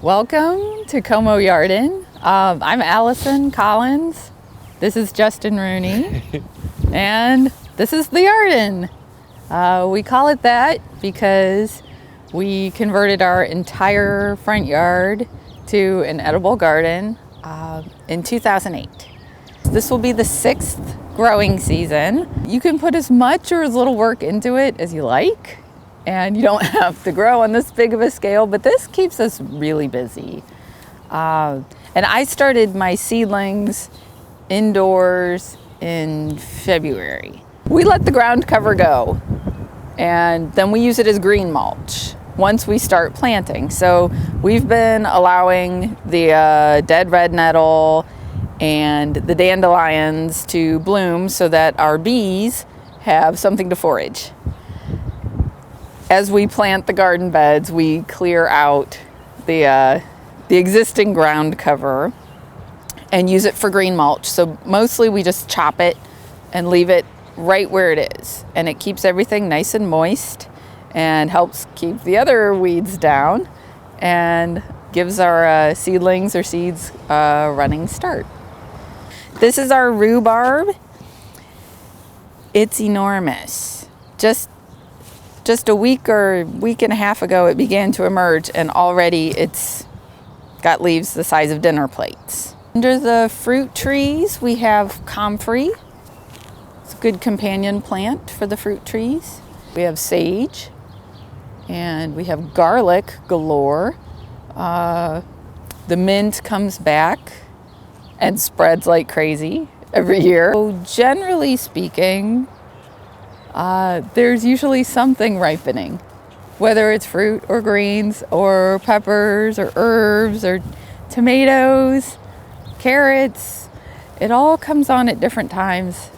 Welcome to Como Yarden. I'm Allison Collins. This is Justin Rooney. And this is the Yarden. We call it that because we converted our entire front yard to an edible garden in 2008. This will be the 6th growing season. You can put as much or as little work into it as you like, and you don't have to grow on this big of a scale, but this keeps us really busy. And I started my seedlings indoors in February. We let the ground cover go, and then we use it as green mulch once we start planting. So we've been allowing the dead red nettle and the dandelions to bloom so that our bees have something to forage. As we plant the garden beds, we clear out the existing ground cover and use it for green mulch. So mostly we just chop it and leave it right where it is. And it keeps everything nice and moist and helps keep the other weeds down and gives our seedlings or seeds a running start. This is our rhubarb. It's enormous. Just a week or week and a half ago, it began to emerge, and already it's got leaves the size of dinner plates. Under the fruit trees, we have comfrey. It's a good companion plant for the fruit trees. We have sage, and we have garlic galore. The mint comes back and spreads like crazy every year. So generally speaking, there's usually something ripening, whether it's fruit or greens or peppers or herbs or tomatoes, carrots. It all comes on at different times.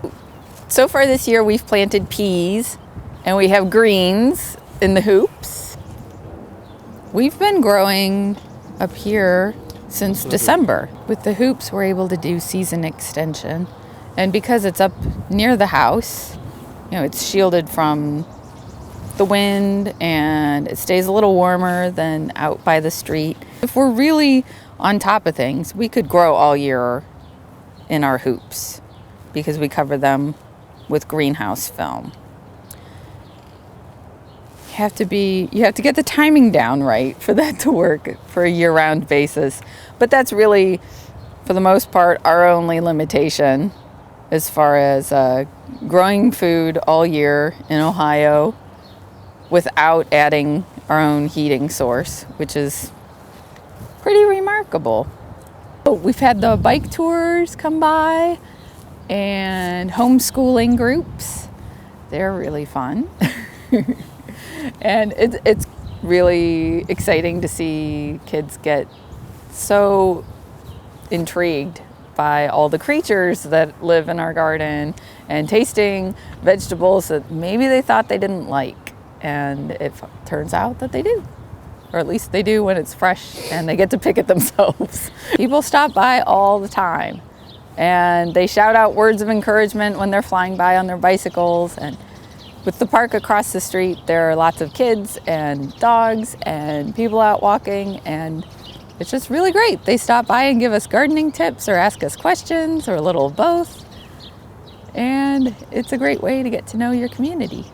So far this year, we've planted peas and we have greens in the hoops. We've been growing up here since December. With the hoops, we're able to do season extension. And because it's up near the house, it's shielded from the wind and it stays a little warmer than out by the street. If we're really on top of things, we could grow all year in our hoops because we cover them with greenhouse film. You have to get the timing down right for that to work for a year-round basis. But that's really, for the most part, our only limitation as far as growing food all year in Ohio without adding our own heating source, which is pretty remarkable. We've had the bike tours come by and homeschooling groups. They're really fun. And it's really exciting to see kids get so intrigued by all the creatures that live in our garden and tasting vegetables that maybe they thought they didn't like. And it turns out that they do. Or at least they do when it's fresh and they get to pick it themselves. People stop by all the time and they shout out words of encouragement when they're flying by on their bicycles. And with the park across the street, there are lots of kids and dogs and people out walking, and it's just really great. They stop by and give us gardening tips or ask us questions or a little of both. And it's a great way to get to know your community.